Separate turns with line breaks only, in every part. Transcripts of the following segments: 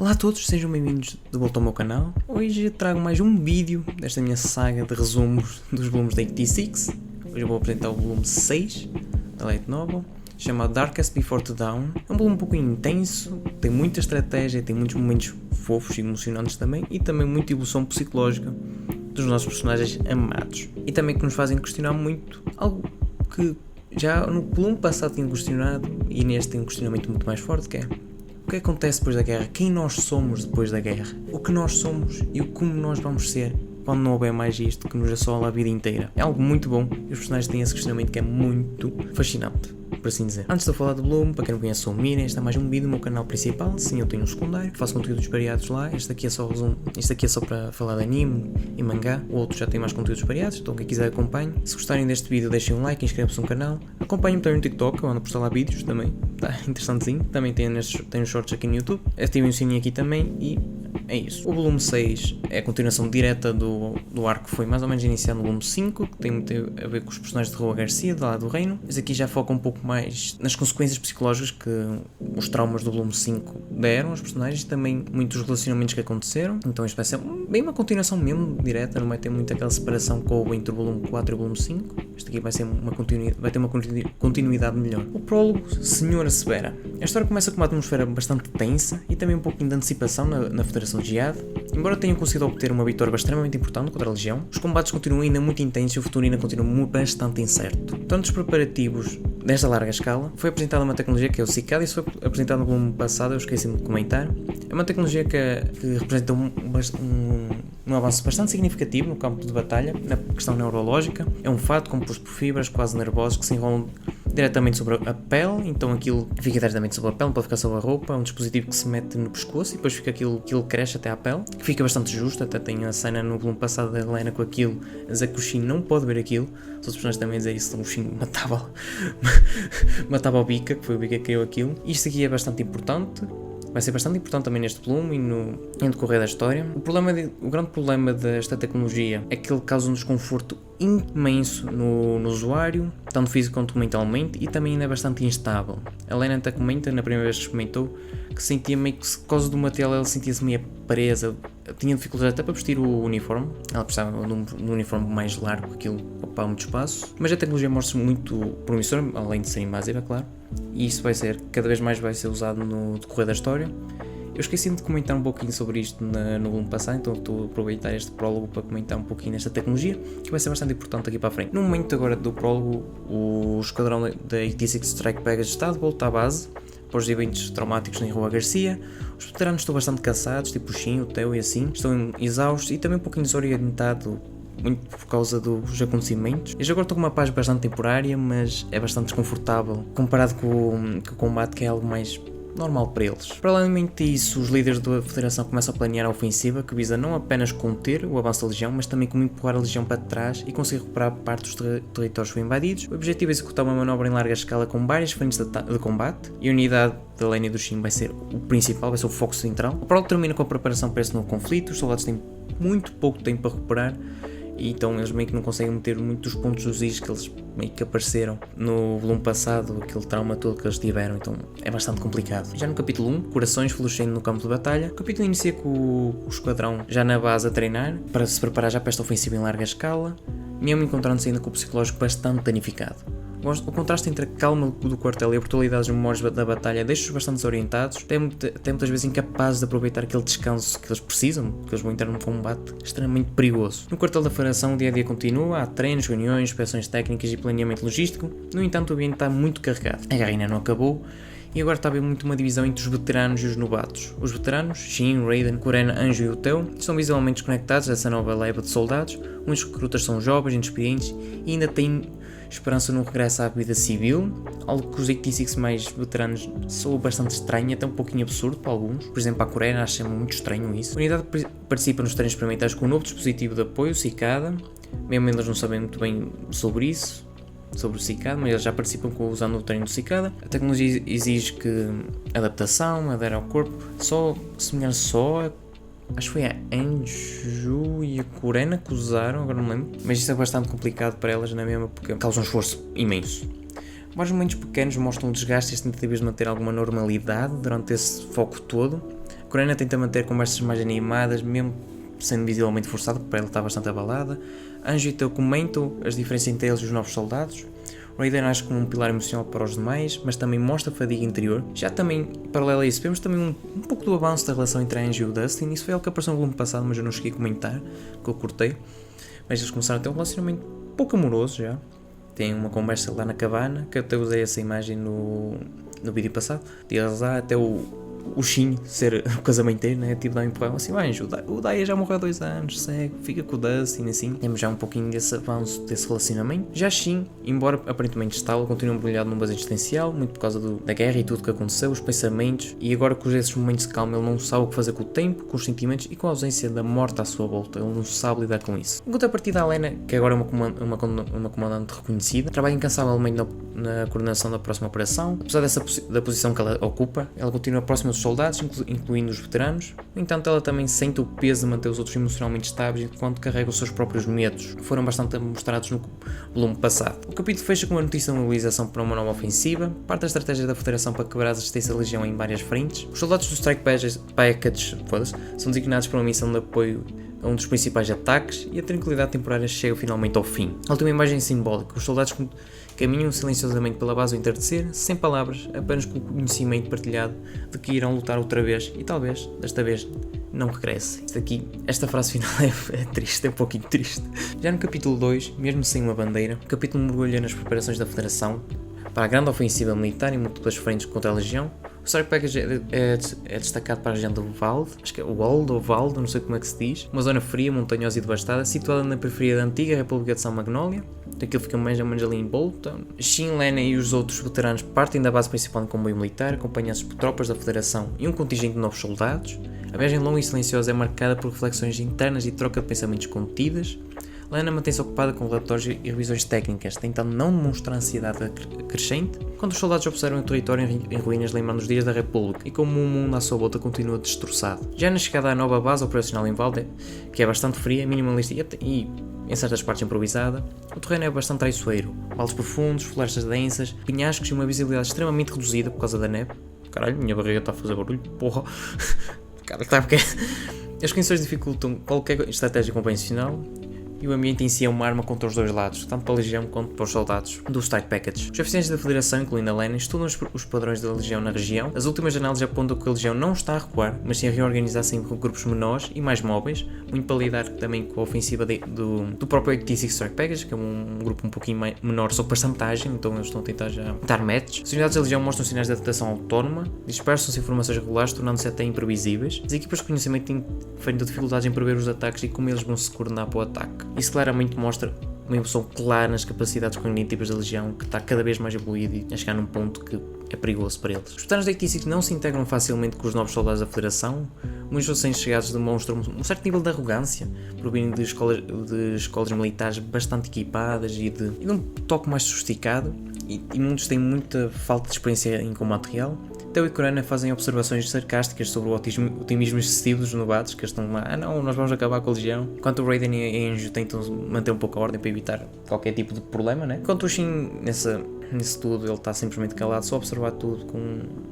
Olá a todos, sejam bem-vindos de volta ao meu canal. Hoje trago mais um vídeo desta minha saga de resumos dos volumes da 86. Hoje eu vou apresentar o volume 6 da Light Novel, chamado Darkest Before the Dawn. É um volume um pouco intenso, tem muita estratégia, tem muitos momentos fofos e emocionantes também, e também muita evolução psicológica dos nossos personagens amados. E também que nos fazem questionar muito algo que já no volume passado tinha questionado, e neste tem um questionamento muito mais forte, que é: o que acontece depois da guerra? Quem nós somos depois da guerra? O que nós somos e como nós vamos ser quando não houver mais isto que nos assola a vida inteira? É algo muito bom e os personagens têm esse questionamento que é muito fascinante, por assim dizer. Antes de eu falar do volume, para quem não conhece, sou o Mira. Este é mais um vídeo no meu canal principal. Sim, eu tenho um secundário, faço conteúdos variados lá. Este aqui é só para falar de anime e mangá. O outro já tem mais conteúdos variados, então quem quiser acompanhe. Se gostarem deste vídeo, deixem um like, inscrevam-se no canal. Acompanhem-me também no TikTok, eu ando a postar lá vídeos também. Está interessantezinho. Também tenho os shorts aqui no YouTube. Ativem o sininho aqui também e é isso. O volume 6 é a continuação direta do arco que foi mais ou menos iniciado no volume 5, que tem muito a ver com os personagens de Rua Garcia, da lá do Reino. Mas aqui já foca um pouco mais nas consequências psicológicas que os traumas do volume 5 deram aos personagens e também muitos relacionamentos que aconteceram. Então isto vai ser bem uma continuação mesmo direta, não vai ter muito aquela separação que houve entre o volume 4 e o volume 5. Isto aqui vai ter uma continuidade melhor. O prólogo, Senhora Severa. A história começa com uma atmosfera bastante tensa e também um pouquinho de antecipação na Federação de Jihad. Embora tenham conseguido obter uma vitória extremamente importante contra a Legião, os combates continuam ainda muito intensos e o futuro ainda continua bastante incerto. Durante os preparativos desta larga escala, foi apresentada uma tecnologia que é o Cicada. Isso foi apresentado no volume passado, eu esqueci-me de comentar. É uma tecnologia que representa um avanço bastante significativo no campo de batalha, na questão neurológica. É um fato composto por fibras quase nervosas que se enrolam diretamente sobre a pele, então aquilo fica diretamente sobre a pele, não pode ficar sobre a roupa. É um dispositivo que se mete no pescoço e depois fica aquilo cresce até à pele, que fica bastante justo. Até tem a cena no volume passado da Helena com aquilo, a dizer que o Shin não pode ver aquilo. Os outros personagens também dizem isso, então o Shin matava o Bika, que foi o Bika que criou aquilo. Isto aqui é bastante importante. Vai ser bastante importante também neste volume e no decorrer da história. O grande problema desta tecnologia é que ele causa um desconforto imenso no usuário, tanto físico quanto mentalmente, e também ainda é bastante instável. A Helena até comenta, na primeira vez que experimentou, que sentia meio que, por causa do material, ela sentia-se meio presa, tinha dificuldade até para vestir o uniforme. Ela precisava de um uniforme mais largo, aquilo ocupava muito espaço. Mas a tecnologia mostra-se muito promissora, além de ser invasiva, claro. E isso cada vez mais vai ser usado no decorrer da história. Eu esqueci-me de comentar um pouquinho sobre isto no volume passado, então estou a aproveitar este prólogo para comentar um pouquinho nesta tecnologia, que vai ser bastante importante aqui para a frente. No momento agora do prólogo, o esquadrão da 86 Strike Baggage está de volta à base, após os eventos traumáticos em Rua Garcia. Os veteranos estão bastante cansados, tipo o Shin, o Theo e assim, estão exaustos e também um pouquinho desorientados, muito por causa dos acontecimentos. Eles agora estão com uma paz bastante temporária, mas é bastante desconfortável comparado com o combate, que é algo mais normal para eles. Paralelamente a isso, os líderes da Federação começam a planear a ofensiva, que visa não apenas conter o avanço da Legião, mas também como empurrar a Legião para trás e conseguir recuperar parte dos territórios que foram invadidos. O objetivo é executar uma manobra em larga escala com várias frentes de combate, e a unidade da Helena e do Shin vai ser o principal, vai ser o foco central. O prólogo termina com a preparação para esse novo conflito. Os soldados têm muito pouco tempo para recuperar, e então eles meio que não conseguem meter muitos pontos dos is que eles meio que apareceram no volume passado, aquele trauma todo que eles tiveram, então é bastante complicado. Já no capítulo 1, Corações florescendo no campo de batalha, o capítulo inicia com o esquadrão já na base a treinar, para se preparar já para esta ofensiva em larga escala, mesmo encontrando-se ainda com o psicológico bastante danificado. O contraste entre a calma do quartel e a brutalidade dos memórias da batalha deixa-os bastante desorientados, até muitas vezes incapazes de aproveitar aquele descanso que eles precisam, porque eles vão entrar num combate extremamente perigoso. No quartel da Federação, o dia a dia continua, há treinos, reuniões, inspeções técnicas e planeamento logístico. No entanto, o ambiente está muito carregado. A guerra ainda não acabou e agora está a haver muito uma divisão entre os veteranos e os novatos. Os veteranos, Shin, Raiden, Kurena, Anjo e o Theo, estão visualmente desconectados dessa nova leva de soldados. Muitos recrutas são jovens, inexperientes e ainda têm esperança no regresso à vida civil, algo que os 86 mais veteranos soa bastante estranho, até um pouquinho absurdo para alguns. Por exemplo, a Coreia acha muito estranho isso. A unidade participa nos treinos experimentais com um novo dispositivo de apoio, o Cicada, mesmo eles não sabem muito bem sobre isso, sobre o Cicada, mas eles já participam usando o treino do Cicada. A tecnologia exige que adaptação, adere ao corpo, acho que foi a Anju e a Kurena que usaram, agora não lembro, mas isso é bastante complicado para elas na mesma, porque causa um esforço imenso. Vários momentos pequenos mostram o desgaste e as tentativas de manter alguma normalidade durante esse foco todo. Kurena tenta manter conversas mais animadas, mesmo sendo visivelmente forçado, porque para ela está bastante abalada. Anjo e Teu comentam as diferenças entre eles e os novos soldados. Raiden nasce como um pilar emocional para os demais, mas também mostra fadiga interior. Já também, paralelo a isso, vemos também um pouco do avanço da relação entre a Angie e o Dustin. Isso foi algo que apareceu no volume passado, mas eu não cheguei a comentar, que eu cortei. Mas eles começaram a ter um relacionamento pouco amoroso já. Tem uma conversa lá na cabana, que eu até usei essa imagem no vídeo passado. E eles lá até o Shin ser o casamenteiro, né? Tipo, dá um empurrão assim, Anjo, o Daya já morreu há 2 anos, segue, fica com o Dustin, assim. Temos já um pouquinho desse avanço, desse relacionamento. Já Shin, embora aparentemente estável, continua embrulhado num vazio existencial, muito por causa da guerra e tudo que aconteceu, os pensamentos, e agora com esses momentos de calma ele não sabe o que fazer com o tempo, com os sentimentos e com a ausência da morte à sua volta, ele não sabe lidar com isso. Em contrapartida, a Lena, que agora é uma comandante reconhecida, trabalha incansavelmente na coordenação da próxima operação. Apesar da posição que ela ocupa, ela continua próxima dos soldados, incluindo os veteranos. No entanto, ela também sente o peso de manter os outros emocionalmente estáveis enquanto carrega os seus próprios medos, que foram bastante mostrados no volume passado. O capítulo fecha com uma notícia de mobilização para uma nova ofensiva, parte da estratégia da Federação para quebrar a resistência da Legião em várias frentes. Os soldados do Strike Package são designados para uma missão de apoio a um dos principais ataques e a tranquilidade temporária chega finalmente ao fim. A última imagem simbólica, os soldados caminham silenciosamente pela base ao entardecer, sem palavras, apenas com o conhecimento partilhado de que irão lutar outra vez e talvez, desta vez, não regresse. Esta frase final é triste, é um pouquinho triste. Já no capítulo 2, mesmo sem uma bandeira, o capítulo mergulha nas preparações da Federação para a grande ofensiva militar em múltiplas frentes contra a Legião. O Strike Package é destacado para a região do Valde, acho que é o Waldo ou Valdo, não sei como é que se diz, uma zona fria, montanhosa e devastada, situada na periferia da antiga República de São Magnólia. Aquilo fica mais ou menos ali em Bolton. Shin, Lena e os outros veteranos partem da base principal de comboio militar, acompanhados por tropas da Federação e um contingente de novos soldados. A viagem longa e silenciosa é marcada por reflexões internas e troca de pensamentos contidas. Lena mantém-se ocupada com relatórios e revisões técnicas, tentando não demonstrar ansiedade crescente, quando os soldados observam o território em ruínas lembrando os dias da República e como o mundo à sua volta continua destroçado. Já na chegada à nova base operacional em Valde, que é bastante fria, minimalista e em certas partes improvisada, o terreno é bastante traiçoeiro, vales profundos, florestas densas, penhascos e uma visibilidade extremamente reduzida por causa da neve. Caralho, minha barriga está a fazer barulho, porra. Cara, está porque as condições dificultam qualquer estratégia convencional. E o ambiente em si é uma arma contra os dois lados, tanto para a Legião quanto para os soldados do Strike Package. Os oficiais da Federação, incluindo a Lena, estudam os padrões da Legião na região. As últimas análises apontam que a Legião não está a recuar, mas sim a reorganizar-se em grupos menores e mais móveis, muito para lidar também com a ofensiva do próprio 86 Strike Package, que é um grupo um pouquinho menor, só bastante ágil, então eles estão a tentar já dar matches. As unidades da Legião mostram sinais de adaptação autónoma, dispersam-se informações regulares, tornando-se até imprevisíveis. As equipas de conhecimento enfrentam dificuldades em prever os ataques e como eles vão se coordenar para o ataque. Isso claramente mostra uma evolução clara nas capacidades cognitivas da Legião, que está cada vez mais evoluída e a chegar num ponto que é perigoso para eles. Os veteranos da 86 não se integram facilmente com os novos soldados da Federação. Muitos recém-chegados demonstram um certo nível de arrogância, provindo de escolas militares bastante equipadas e de um toque mais sofisticado, e muitos têm muita falta de experiência em combate real. Teu e Kurena fazem observações sarcásticas sobre o otimismo excessivo dos novatos, que estão lá, não, nós vamos acabar com a Legião. Enquanto o Raiden e a Anjo tentam manter um pouco a ordem para evitar qualquer tipo de problema, né? Enquanto o Shin, nesse tudo, ele está simplesmente calado, só a observar tudo com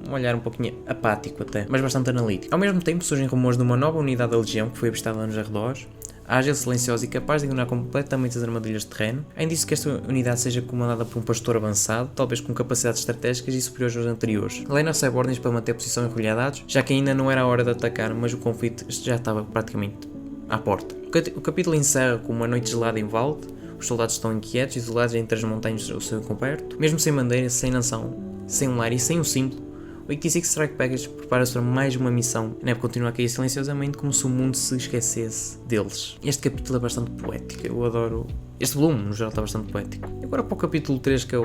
um olhar um pouquinho apático até, mas bastante analítico. Ao mesmo tempo, surgem rumores de uma nova unidade da Legião que foi avistada nos arredores, ágil, silenciosa e capaz de ignorar completamente as armadilhas de terreno. É indício que esta unidade seja comandada por um pastor avançado, talvez com capacidades estratégicas e superiores aos anteriores. Lena recebe ordens para manter a posição enrolhadados, já que ainda não era a hora de atacar, mas o conflito já estava praticamente à porta. O capítulo encerra com uma noite gelada em Valde. Os soldados estão inquietos, isolados entre as montanhas do seu encoberto. Mesmo sem bandeira, sem nação, sem um lar e sem um símbolo, o 86 Strike Package prepara-se para mais uma missão. A neve continua a cair silenciosamente como se o mundo se esquecesse deles. Este capítulo é bastante poético, eu adoro. Este volume, no geral, está bastante poético. E agora para o capítulo 3, que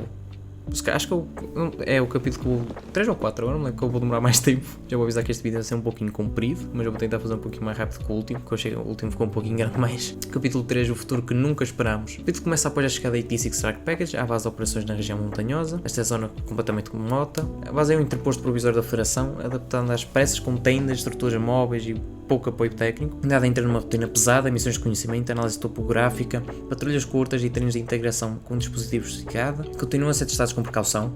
acho que é o capítulo 3 ou 4, agora não lembro, que eu vou demorar mais tempo. Já vou avisar que este vídeo vai ser um pouquinho comprido, mas eu vou tentar fazer um pouquinho mais rápido que o último, porque eu achei que o último ficou um pouquinho grande mais. Capítulo 3, o futuro que nunca esperámos. O capítulo começa após a chegada da 86 Strike Package à base de operações na região montanhosa. Esta é a zona completamente remota. A base é um interposto provisório da Federação, adaptando às pressas com tendas, estruturas móveis e pouco apoio técnico. Nada entra numa rotina pesada, missões de conhecimento, análise topográfica, patrulhas curtas e treinos de integração com dispositivos de cada. Continuam a ser testados com precaução.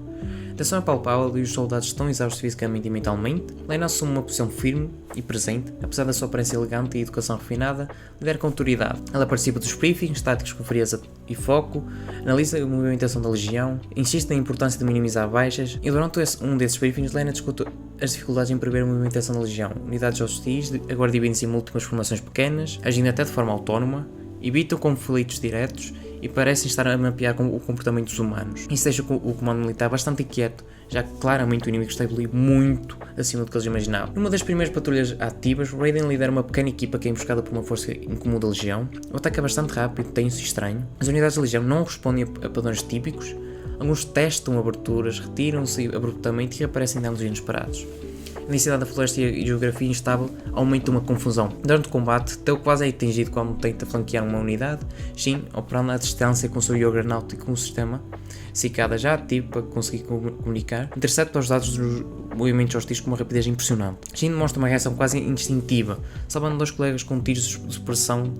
tensão é palpável e os soldados estão exaustos fisicamente e mentalmente. Lena assume uma posição firme e presente, apesar da sua aparência elegante e educação refinada, lidera com autoridade. Ela participa dos briefings táticos com frieza e foco, analisa a movimentação da legião, insiste na importância de minimizar baixas e durante um desses briefings Lena discute as dificuldades em prever a movimentação da legião, unidades hostis, agora dividem-se em múltiplas formações pequenas, agindo até de forma autónoma, evitam conflitos diretos e parecem estar a mapear o comportamento dos humanos. Isso deixa o comando militar bastante inquieto, já que claramente o inimigo está evoluído muito acima do que eles imaginavam. Numa das primeiras patrulhas ativas, Raiden lidera uma pequena equipa que é emboscada por uma força incomum da legião. O ataque é bastante rápido, tenso e estranho. As unidades da legião não respondem a padrões típicos, alguns testam aberturas, retiram-se abruptamente e reaparecem de ângulos inesperados. A densidade da floresta e a geografia instável aumentam uma confusão. Durante o combate, Teo quase é atingido quando tenta flanquear uma unidade. Shin, operando à distância com o seu Juggernaut e com o sistema Cicada já ativo para conseguir comunicar, intercepta os dados dos movimentos hostis com uma rapidez impressionante. Shin demonstra uma reação quase instintiva, salvando dois colegas com tiros de supressão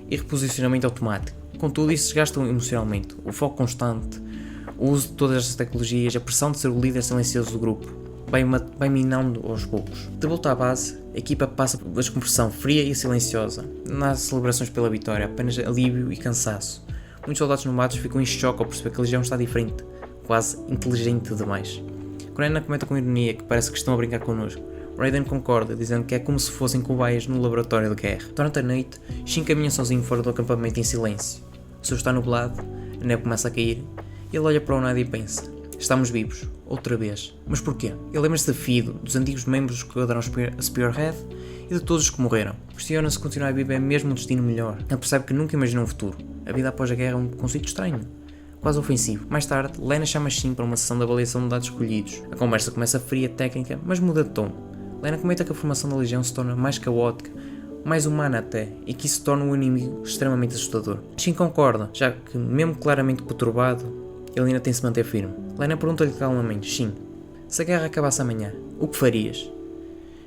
e reposicionamento automático. Contudo, isso desgasta emocionalmente. O foco constante, o uso de todas estas tecnologias, a pressão de ser o líder silencioso do grupo, vai minando aos poucos. De volta à base, a equipa passa por uma descompressão fria e silenciosa. Não há celebrações pela vitória, apenas alívio e cansaço. Muitos soldados nomados ficam em choque ao perceber que a legião está diferente, quase inteligente demais. Kurena comenta com ironia que parece que estão a brincar connosco. Raiden concorda, dizendo que é como se fossem cobaias no laboratório de guerra. Durante a noite, Shin caminha sozinho fora do acampamento em silêncio. O céu está nublado, a neve começa a cair, e ele olha para o nada e pensa: estamos vivos, outra vez. Mas porquê? Ele lembra-se de Fido, dos antigos membros que adoram a Spearhead e de todos os que morreram. Questiona se continuar a viver é mesmo um destino melhor. Ele percebe que nunca imaginou um futuro. A vida após a guerra é um conceito estranho, quase ofensivo. Mais tarde, Lena chama Shin para uma sessão de avaliação de dados escolhidos. A conversa começa fria, técnica, mas muda de tom. Lena comenta que a formação da legião se torna mais caótica, mais humana até, e que isso torna o inimigo extremamente assustador. Shin concorda, já que, mesmo claramente perturbado, ele ainda tem de se manter firme. Lena pergunta-lhe calmamente: Shin, se a guerra acabasse amanhã, o que farias?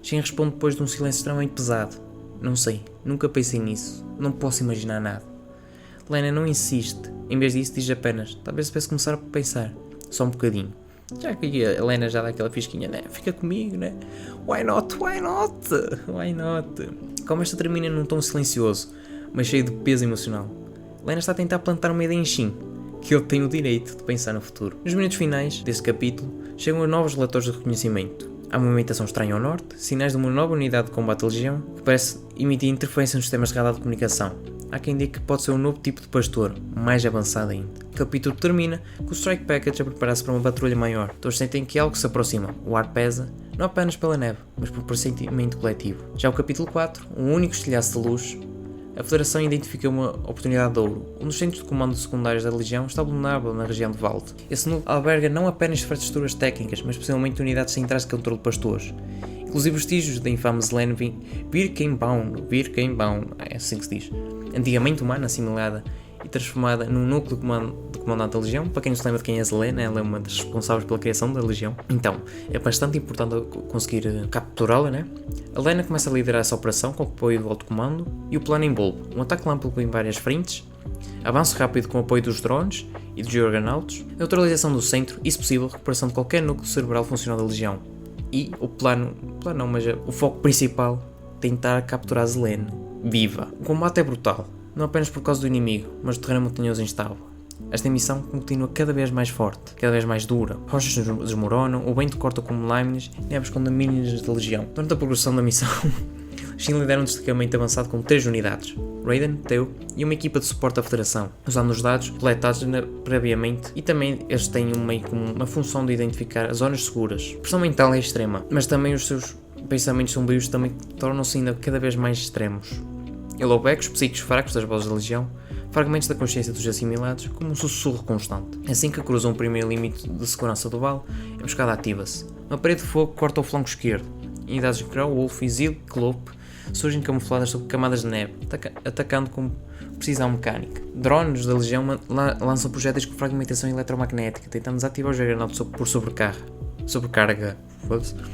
Shin responde depois de um silêncio extremamente pesado: não sei, nunca pensei nisso, não posso imaginar nada. Lena não insiste, em vez disso diz apenas: talvez se começar a pensar, só um bocadinho. Já que a Lena já dá aquela fisquinha, né? Fica comigo, né? Why not? Why not? Why not? Como esta termina num tom silencioso, mas cheio de peso emocional, Lena está a tentar plantar uma ideia em Shin, que ele tem o direito de pensar no futuro. Nos minutos finais desse capítulo, chegam os novos relatores de reconhecimento. Há uma movimentação estranha ao norte, sinais de uma nova unidade de combate à legião, que parece emitir interferência nos sistemas de radar de comunicação. Há quem diga que pode ser um novo tipo de pastor, mais avançado ainda. O capítulo termina com o Strike Package a preparar-se para uma patrulha maior. Todos sentem que algo se aproxima. O ar pesa, não apenas pela neve, mas por pressentimento coletivo. Já o capítulo 4, um único estilhaço de luz, a Federação identifica uma oportunidade de ouro. Um dos centros de comando secundários da Legião está vulnerável na região de Valde. Esse núcleo alberga não apenas infraestruturas técnicas, mas especialmente unidades centrais de controle de pastores. Inclusive vestígios da infame Slenvin Birkenbaum, é assim que se diz, antigamente humana, assimilada e transformada num núcleo de comandante da Legião. Para quem não se lembra de quem é Zelena, ela é uma das responsáveis pela criação da Legião. Então, é bastante importante conseguir capturá-la, né? A Lena começa a liderar essa operação com o apoio do alto comando e o plano envolve um ataque lâmpago em várias frentes, avanço rápido com o apoio dos drones e dos Juggernautes, neutralização do centro e, se possível, recuperação de qualquer núcleo cerebral funcional da Legião. E o foco principal, tentar capturar Zelena viva. O combate é brutal, não apenas por causa do inimigo, mas do terreno montanhoso instável. Esta missão continua cada vez mais forte, cada vez mais dura. Rochas desmoronam, o vento corta como lâminas e neves com domínios da legião. Durante a progressão da missão, Shin lidera um destacamento avançado com 3 unidades, Raiden, Teo e uma equipa de suporte da Federação, usando os dados coletados previamente, e também eles têm uma função de identificar as zonas seguras. A pressão mental é extrema, mas também os seus pensamentos sombrios também tornam-se ainda cada vez mais extremos. Ele obeca os psíquicos fracos das vozes da Legião, fragmentos da consciência dos assimilados, como um sussurro constante. Assim que cruzam o primeiro limite de segurança do vale, a emboscada ativa-se. Uma parede de fogo corta o flanco esquerdo. Unidades de Crow, Wolf e Zil Clope surgem camufladas sob camadas de neve, atacando com precisão mecânica. Drones da Legião lançam projéteis com fragmentação eletromagnética, tentando desativar os Juggernaut por sobrecarga. sobrecarga.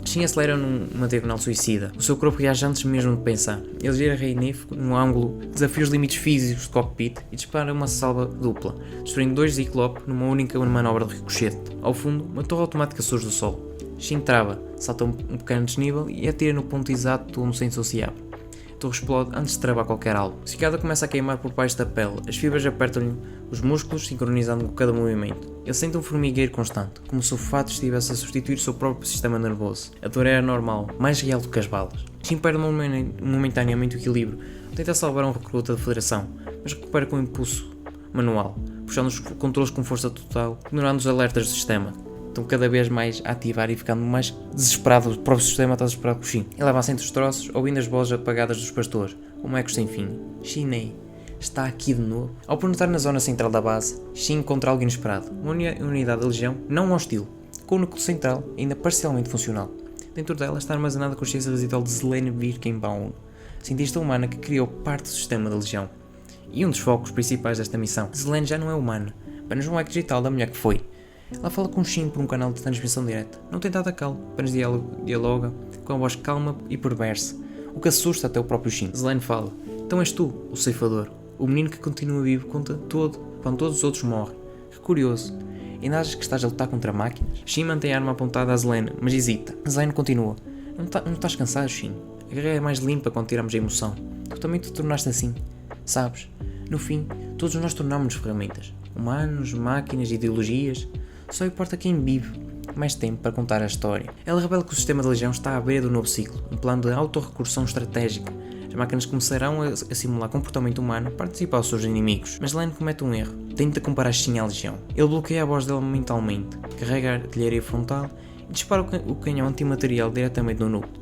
Shin acelera numa diagonal suicida. O seu corpo reage antes mesmo de pensar. Ele gira Rhaenyra num ângulo, desafia os limites físicos do cockpit e dispara uma salva dupla, destruindo 2 Zyklop numa única manobra de ricochete. Ao fundo, uma torre automática surge do solo. Shin trava, salta um pequeno desnível e atira no ponto exato onde o sensor se abre. A torre explode antes de travar qualquer alvo. A cicada começa a queimar por baixo da pele, as fibras apertam-lhe os músculos, sincronizando com cada movimento. Ele sente um formigueiro constante, como se o fato estivesse a substituir o seu próprio sistema nervoso. A dor era normal, mais real do que as balas. Shin perde momentaneamente o equilíbrio, tenta salvar um recruta da Federação, mas recupera com um impulso manual, puxando os controles com força total, ignorando os alertas do sistema. Estão cada vez mais a ativar e ficando mais desesperado. O próprio sistema está desesperado com o Shin. Ele avança entre os troços, ouvindo as vozes apagadas dos pastores, como ecos sem fim. Shin está aqui de novo. Ao penetrar na zona central da base, Shin encontra algo inesperado. Uma unidade da Legião não hostil, com o núcleo central ainda parcialmente funcional. Dentro dela está armazenada a consciência residual de Selene Birkenbaum, cientista humana que criou parte do sistema da Legião. E um dos focos principais desta missão. Selene já não é humana, apenas um eco digital da mulher que foi. Ela fala com Shin por um canal de transmissão direta. Não tenta atacá-lo, apenas dialoga com a voz calma e perversa, o que assusta até o próprio Shin. Selene fala: então és tu, o ceifador, o menino que continua vivo quando todos os outros morrem. Que curioso. Ainda achas que estás a lutar contra máquinas? Shin mantém a arma apontada a Selene, mas hesita. Selene continua: não estás cansado, Shin? A guerra é mais limpa quando tiramos a emoção. Tu também te tornaste assim. Sabes, no fim, todos nós tornámos-nos ferramentas. Humanos, máquinas, ideologias. Só importa quem vive mais tempo para contar a história. Ela revela que o sistema da Legião está à beira do novo ciclo, um plano de autorrecursão estratégica. As máquinas começarão a simular comportamento humano para antecipar os seus inimigos. Mas Selene comete um erro. Tenta comparar Shin à Legião. Ele bloqueia a voz dela mentalmente, carrega a artilharia frontal e dispara o canhão antimaterial diretamente no núcleo.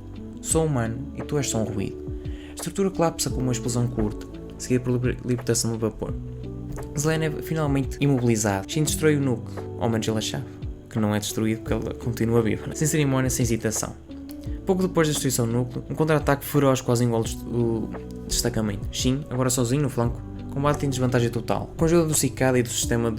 Sou humano e tu és só um ruído. A estrutura colapsa com uma explosão curta, seguida por libertação de vapor. Selene é finalmente imobilizado. Shin destrói o núcleo, ao menos ele achava, que não é destruído porque ela continua viva, sem cerimónia, sem hesitação. Pouco depois da destruição do núcleo, um contra-ataque feroz quase engole o destacamento. Shin, agora sozinho no flanco, combate em desvantagem total. Com a ajuda do Cicada e do sistema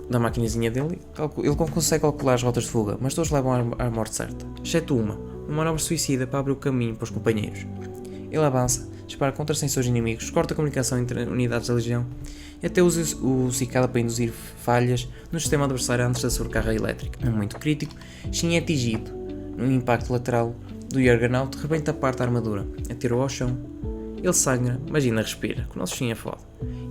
da maquinazinha dele, ele consegue calcular as rotas de fuga, mas todos levam à morte certa, exceto uma manobra suicida para abrir o caminho para os companheiros. Ele avança, dispara contra sensores inimigos, corta a comunicação entre unidades da Legião e até usa o Cicada para induzir falhas no sistema adversário antes da sobrecarga elétrica. Num momento crítico, Shin é atingido num impacto lateral do Juggernaut, rebenta parte da armadura, atira-o ao chão. Ele sangra, mas ainda respira, que o nosso Shin é foda.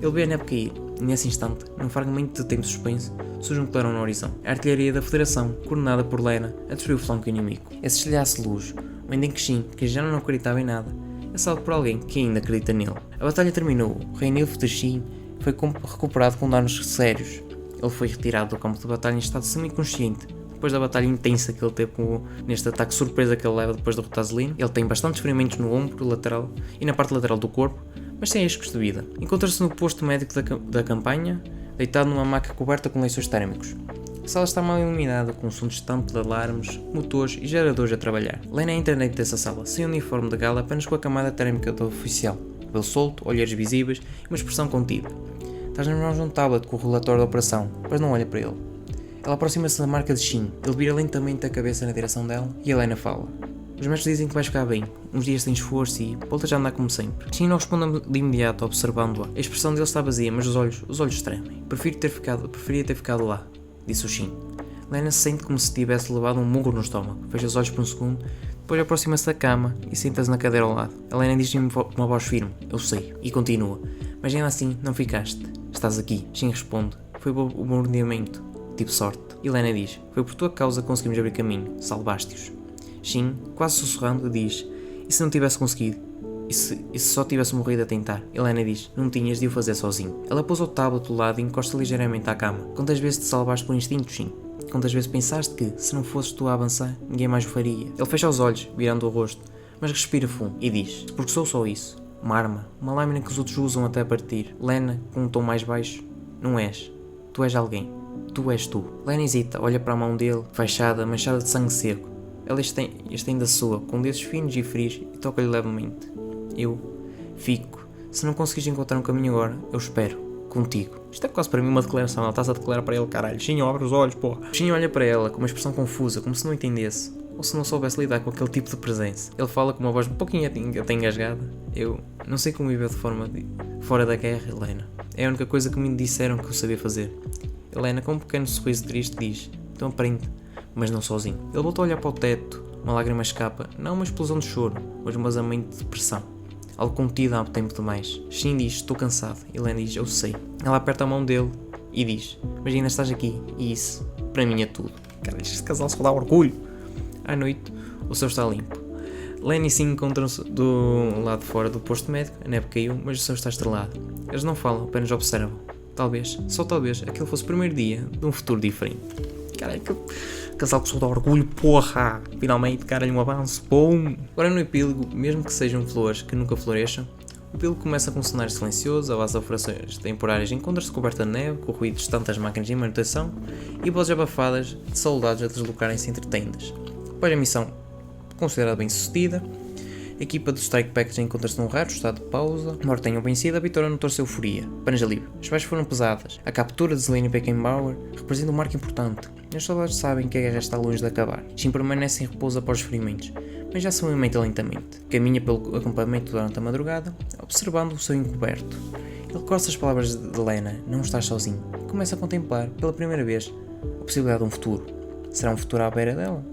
Ele vê a neve cair e nesse instante, num fragmento de tempo suspense, surge um clarão no horizonte. A artilharia da Federação, coordenada por Lena, a destruir o flanco inimigo. Esse estilhaço de luz, o momento em que Shin, que já não acreditava em nada, é salvo por alguém que ainda acredita nele. A batalha terminou. O Rhaenyra de Shin foi recuperado com danos sérios. Ele foi retirado do campo de batalha em estado semi-consciente. Depois da batalha intensa que ele teve neste ataque surpresa que ele leva depois de derrotar Selene, ele tem bastantes ferimentos no ombro lateral e na parte lateral do corpo, mas sem riscos de vida. Encontra-se no posto médico da campanha, deitado numa maca coberta com lençóis térmicos. A sala está mal iluminada, com um som distante de alarmes, motores e geradores a trabalhar. Lena entra dentro dessa sala, sem uniforme de gala, apenas com a camada térmica do oficial. Cabelo solto, olheiros visíveis e uma expressão contida. Traz nas mãos um tablet com o relatório da operação, mas não olha para ele. Ela aproxima-se da marca de Shin. Ele vira lentamente a cabeça na direção dela e Helena fala: os mestres dizem que vais ficar bem, uns dias tens esforço e voltas a andar como sempre. Shin não responde de imediato, observando-a. A expressão dele está vazia, mas os olhos tremem. Preferia ter ficado lá, disse o Shin. Helena se sente como se tivesse levado um murro no estômago. Fecha os olhos por um segundo, depois aproxima-se da cama e senta-se na cadeira ao lado. Helena diz-lhe com uma voz firme: eu sei, e continua: mas ainda assim, não ficaste. Estás aqui. Shin responde: foi o bombardeamento. Tipo sorte. Helena diz: foi por tua causa que conseguimos abrir caminho. Salvaste-os. Shin, quase sussurrando, diz: e se não tivesse conseguido? E se só tivesse morrido a tentar? Helena diz: não tinhas de o fazer sozinho. Ela pousa o tablet do lado e encosta ligeiramente à cama. Quantas vezes te salvaste por instinto, Shin? Quantas vezes pensaste que, se não fosses tu a avançar, ninguém mais o faria? Ele fecha os olhos, virando o rosto, mas respira fundo e diz: porque sou só isso. Uma arma, uma lâmina que os outros usam até partir. Lena, com um tom mais baixo: não és. Tu és alguém. Tu és tu. Lena hesita, olha para a mão dele, fechada, manchada de sangue seco. Ela estende a sua, com dedos finos e frios, e toca-lhe levemente. Eu fico. Se não conseguires encontrar um caminho agora, eu espero. contigo. Isto é quase para mim uma declaração, ela está-se a declarar para ele, caralho. Shinho, abre os olhos, porra. Shinho olha para ela com uma expressão confusa, como se não entendesse, ou se não soubesse lidar com aquele tipo de presença. Ele fala com uma voz um pouquinho até engasgada. Eu não sei como viver de forma fora da guerra, Helena. É a única coisa que me disseram que eu sabia fazer. Helena, com um pequeno sorriso triste, diz: então aprende, mas não sozinho. Ele volta a olhar para o teto, uma lágrima escapa, não uma explosão de choro, mas um vazamento de depressão. Algo contido há tempo demais. Shin diz: estou cansado. Helena diz: eu sei. Ela aperta a mão dele e diz: mas ainda estás aqui, e isso, para mim é tudo. Cara, este casal só dá orgulho. À noite, o céu está limpo. Len e Shin encontram-se do lado de fora do posto médico. A neve caiu, mas o céu está estrelado. Eles não falam, apenas observam. Talvez, só talvez, aquele fosse o primeiro dia de um futuro diferente. Cara, que casal que só dá orgulho, porra! Finalmente, caralho, um avanço, bom! Agora no epílogo, mesmo que sejam flores que nunca floresçam, o epílogo começa com um cenário silencioso, a base de operações temporárias encontra-se coberta de neve, com ruídos de tantas máquinas de manutenção e vozes abafadas de soldados a deslocarem-se entre tendas. Após a missão considerada bem sucedida, a equipa dos Strike Packers encontra-se num raro estado de pausa. Morte tenham vencido, a vitória notou seu euforia. Apenas alívio. As baixas foram pesadas. A captura de Zelena Beckenbauer representa um marco importante. Os soldados sabem que a guerra está longe de acabar. Shin permanece em repouso após os ferimentos, mas já se alimenta lentamente. Caminha pelo acampamento durante a madrugada, observando o seu encoberto. Ele recorda as palavras de Helena: não estás sozinho. Começa a contemplar, pela primeira vez, a possibilidade de um futuro. Será um futuro à beira dela?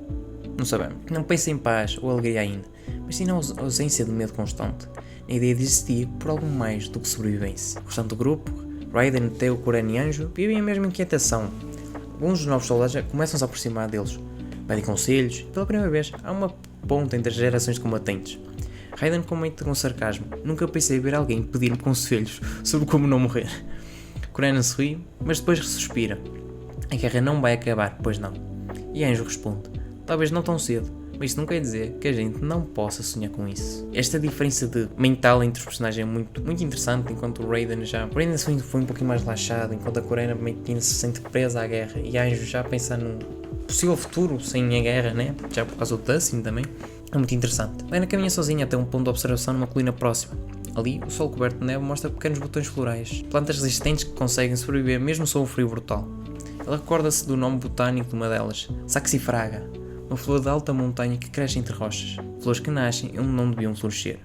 Não sabemos. Não pensa em paz ou alegria ainda, mas sim na ausência de medo constante, na ideia de existir por algo mais do que sobrevivência. O restante do grupo, Raiden, Teo, Kuren e Anjo, vivem a mesma inquietação. Alguns dos novos soldados já começam a se aproximar deles, pedem conselhos, e pela primeira vez há uma ponta entre as gerações de combatentes. Raiden comenta com sarcasmo: nunca pensei ver alguém pedir-me conselhos sobre como não morrer. Kuren sorri, mas depois suspira: a guerra não vai acabar, pois não. E Anjo responde: talvez não tão cedo, mas isso não quer dizer que a gente não possa sonhar com isso. Esta diferença de mental entre os personagens é muito interessante, enquanto o Raiden foi um pouquinho mais relaxado, enquanto a Corena se sente presa à guerra e a Anjo já pensa num possível futuro sem a guerra, né? Já por causa do Dustin também. É muito interessante. Lena caminha sozinha até um ponto de observação numa colina próxima. Ali, o sol coberto de neve mostra pequenos botões florais, plantas resistentes que conseguem sobreviver mesmo sob o frio brutal. Ela recorda-se do nome botânico de uma delas, Saxifraga, uma flor de alta montanha que cresce entre rochas, flores que nascem onde não deviam florescer.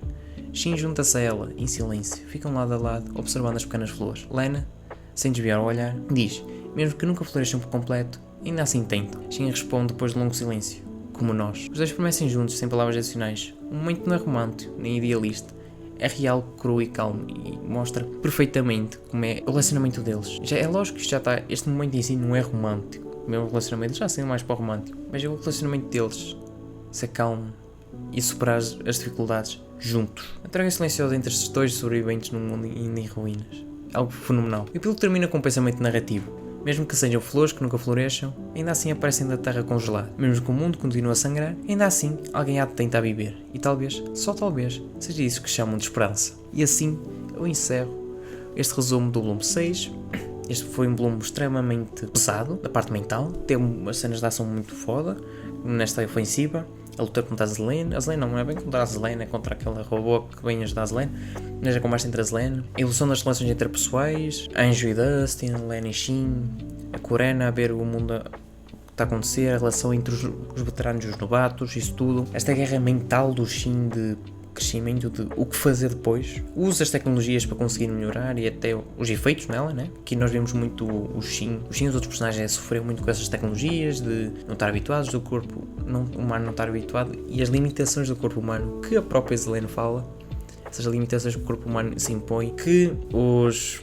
Shin junta-se a ela, em silêncio, ficam lado a lado, observando as pequenas flores. Lena, sem desviar o olhar, diz: mesmo que nunca floresçam por completo, ainda assim tentam. Shin responde depois de longo silêncio: como nós. Os dois permanecem juntos, sem palavras adicionais. O momento não é romântico, nem idealista. É real, cru e calmo, e mostra perfeitamente como é o relacionamento deles. Já é lógico que este momento em si não é romântico. O meu relacionamento já sendo mais para o romântico, mas é o relacionamento deles ser calmo e superar as dificuldades juntos. A troca silenciosa entre estes dois sobreviventes num mundo ainda em ruínas. Algo fenomenal. E o piloto termina com um pensamento narrativo. Mesmo que sejam flores que nunca floresçam, ainda assim aparecem da terra congelada. Mesmo que o mundo continue a sangrar, ainda assim alguém há de tentar viver. E talvez, só talvez, seja isso que chamam de esperança. E assim eu encerro este resumo do volume 6. Este foi um volume extremamente pesado, da parte mental. Tem umas cenas de ação muito foda nesta ofensiva. A luta contra a Zelena. A Zelena não é bem contra a Zelena, é contra aquela robô que vem ajudar a Zelena. Mas a conversa entre a Zelena. A evolução das relações interpessoais. Anjo e Dustin, Len e Shin. A Corena a ver o mundo que está a acontecer. A relação entre os veteranos e os novatos. Isso tudo. Esta guerra mental do Shin de crescimento, de o que fazer depois. Usa as tecnologias para conseguir melhorar e até os efeitos nela, né? Aqui nós vemos muito o Shin e os outros personagens a sofrer muito com essas tecnologias, de não estar habituados, do corpo humano não estar habituado, e as limitações do corpo humano, que a própria Zelena fala, essas limitações que o corpo humano se impõe, que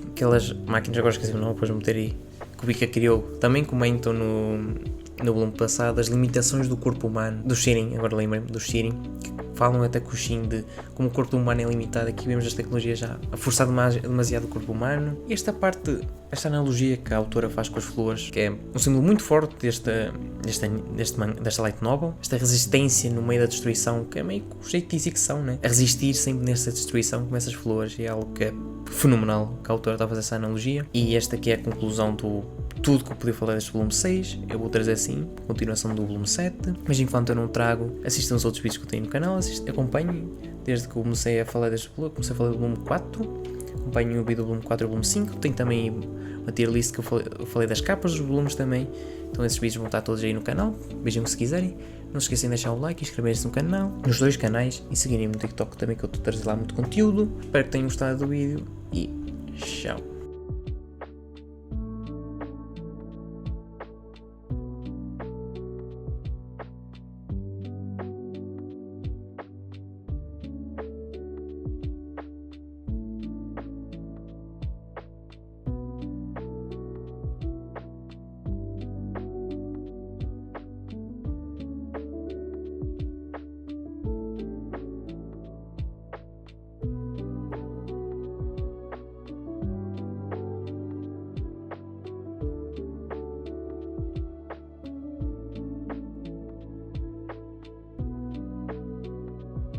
aquelas máquinas, agora esqueci o nome, depois meter aí, que o Vika criou, também comentam no volume passado, as limitações do corpo humano, do Shirin, agora lembrei-me, do Shirin, que falam até com o Shin de como o corpo humano é limitado. Aqui vemos as tecnologias já a forçar demasiado o corpo humano. E esta analogia que a autora faz com as flores, que é um símbolo muito forte desta light novel, esta resistência no meio da destruição, que é meio que o jeito de execução, né? A resistir sempre nessa destruição, como essas flores, é algo que é fenomenal, que a autora está a fazer essa analogia. E esta aqui é a conclusão do tudo que eu podia falar deste volume 6, eu vou trazer assim, continuação do volume 7, mas enquanto eu não trago, assistam os outros vídeos que eu tenho no canal, acompanhem, desde que eu comecei a falar deste volume, comecei a falar do volume 4, acompanhem o vídeo do volume 4 e o volume 5, tem também uma tier list que eu falei das capas dos volumes também, então esses vídeos vão estar todos aí no canal, vejam se quiserem, não se esqueçam de deixar o like, inscreverem-se no canal, nos 2 canais e seguirem-me no TikTok também que eu estou a trazer lá muito conteúdo, espero que tenham gostado do vídeo e tchau!